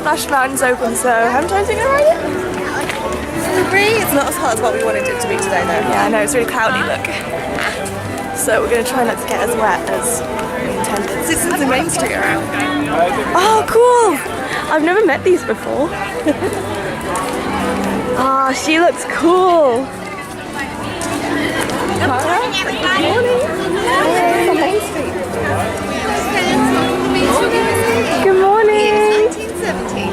Splash Mountain's open, so how many times are you going to ride it? 3. It's not as hot as what we wanted it to be today though. Yeah, I know, it's really cloudy, look. So we're going to try not to get as wet as we intended. This is the Main Street around. Oh, cool! I've never met these before. Ah, she looks cool. Good morning. Main Street. Good morning. 1917.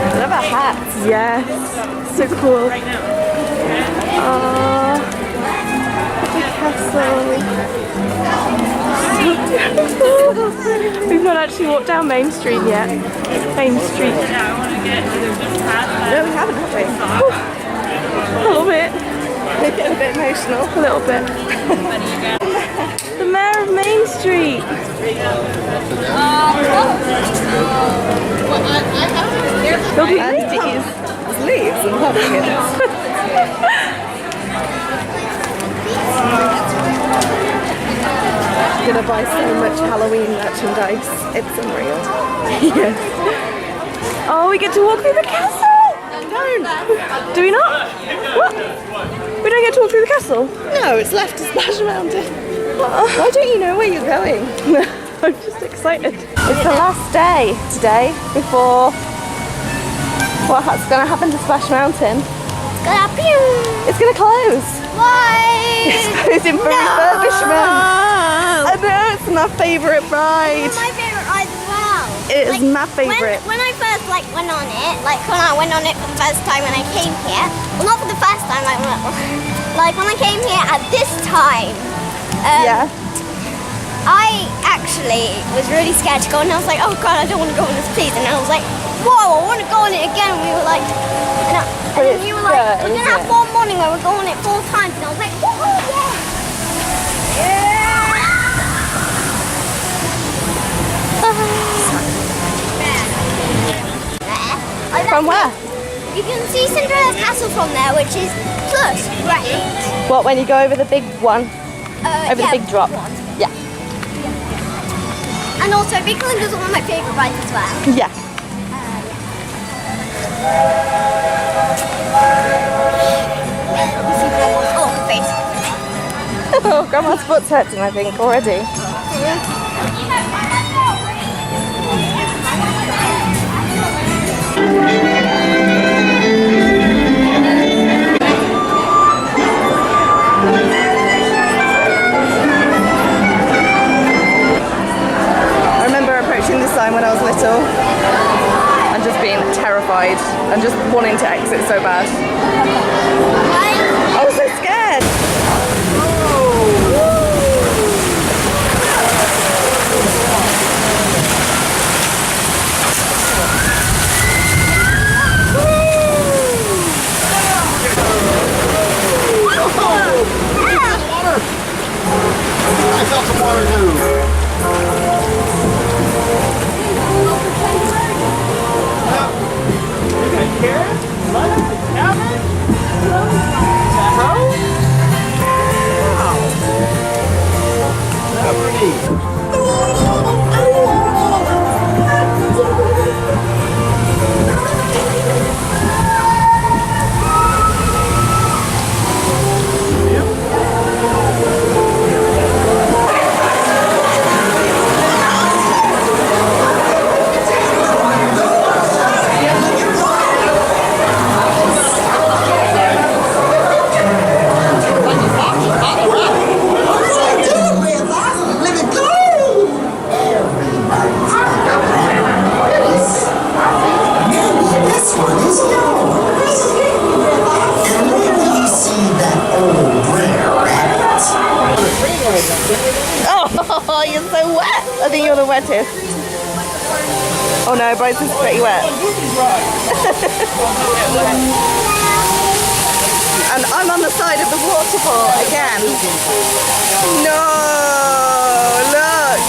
I love our hats. Yes, so cool. Castle. We've not actually walked down Main Street yet. Main Street. No, we haven't, have we? A little bit. We're getting a bit emotional. A little bit. The Mayor of Main Street. And these leaves and pumpkins. I'm gonna buy so much Halloween merchandise. It's unreal. Yes. Oh, we get to walk through the castle. Don't. Do we not? What? We don't get to walk through the castle? No, it's left to Splash Mountain. Why don't you know where you're going? I'm just excited. It's the last day today before what's going to happen to Splash Mountain. It's going to close. Why? It's closing for refurbishments. I know, it's my favourite ride. It's my favourite ride as well. It is my favourite. When I first went on it, when I went on it for the first time when I came here, well not for the first time, when I came here at this time, Yeah. I actually was really scared to go and I was like, oh god, I don't want to go on this please. And I was like, whoa, I want to go on it again. And we were like, and then you were like, we're going to have one morning where we're going on it 4 times. And I was like, whoa, yeah. From where? You can see Cinderella's castle from there, which is plus great. What, when you go over the big one? Over the big drop? One. Yeah. And also, Big Columbia is one of my favourite rides as well. Yeah. You see Grandma's face. Oh, Grandma's foot's hurting, I think, already. I remember approaching this sign when I was little and just being terrified and just wanting to exit so bad. I was so scared. I felt some water too. Carrot, lettuce, cabbage, rose. Wow. That's pretty. Oh, you're so wet. I think you're the wettest. Oh no, Bryce is pretty wet. And I'm on the side of the waterfall again. No, look.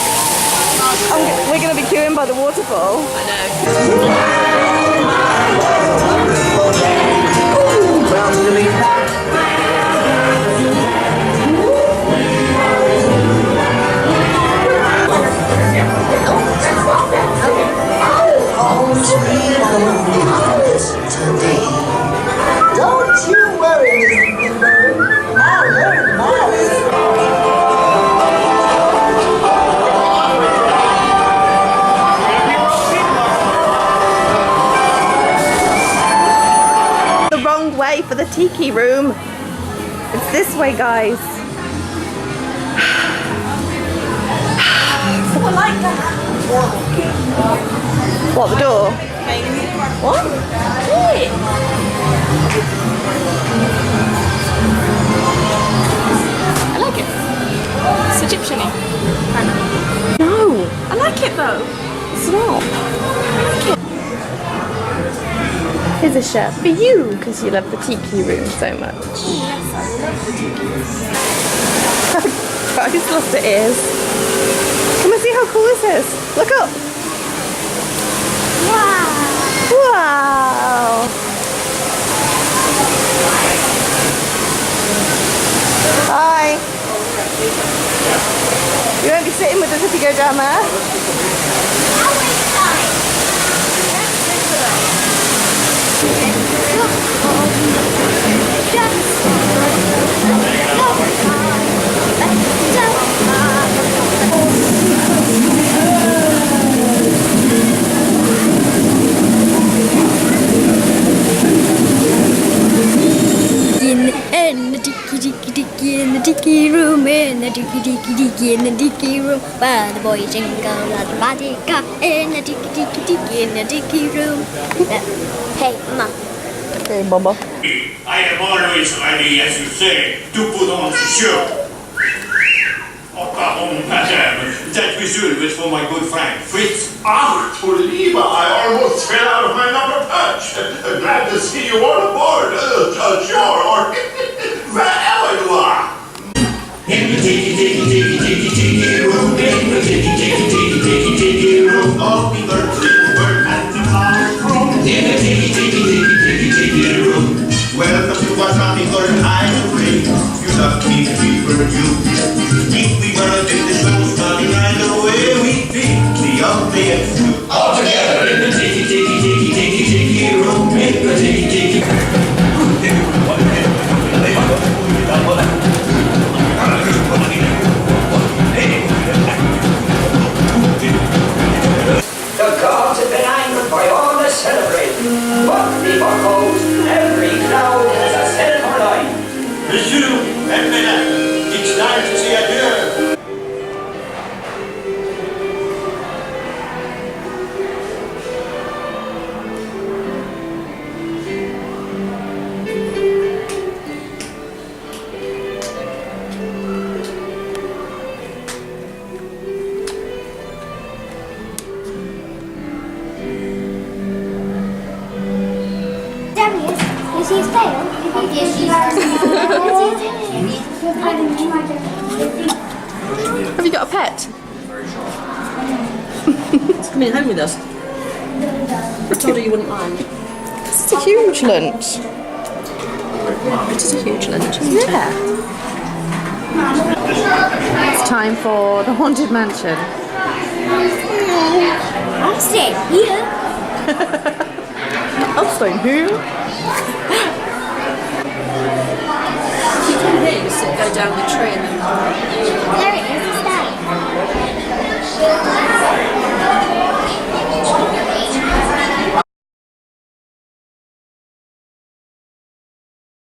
We're going to be queuing by the waterfall. the tiki room. It's this way, guys. I like that. What, the door? What? Yeah. I like it. It's Egyptian-y. No, I like it though. it's not. I like it. Here's a shirt for you because you love the tiki room so much. Bryce lost her ears. Come and see how cool this is. Look up. Wow. Wow. Hi. You won't be sitting with us if you go down there. In the tiki in the tiki room, in the tiki in the tiki room, where the boys jingle like the radika in the tiki in the tiki room. Hey, Mama. Okay, Bubba. I am always ready, as you say, to put on the show. Oh, pardon, madame. That whistle was for my good friend, Fritz. Ah, Toliba, I almost fell out of my number punch. Glad to see you on board. Sure, or wherever you are. In the tiki room, in the tiki room, all people drink work at the bar room. In the tiki room. Welcome to our tropical hideaway. You love me, we were you. If we gonna take the show starting right away, we think the ultimate two. All together in the tiki room, in the tiki. The gods have been angered by all the celebrating. But the buckles, every cloud has a set for life. Monsieur, and mesdames, it's time to say adieu. There he is. You see his tail? Have you got a pet? It's coming home with us. I told her you wouldn't mind. It's a huge lunch. It is a huge lunch, isn't it? Yeah. It's time for the Haunted Mansion. I'll stay here. I'll stay here. You can hear you sit, go down the tree and then There it is. It's that.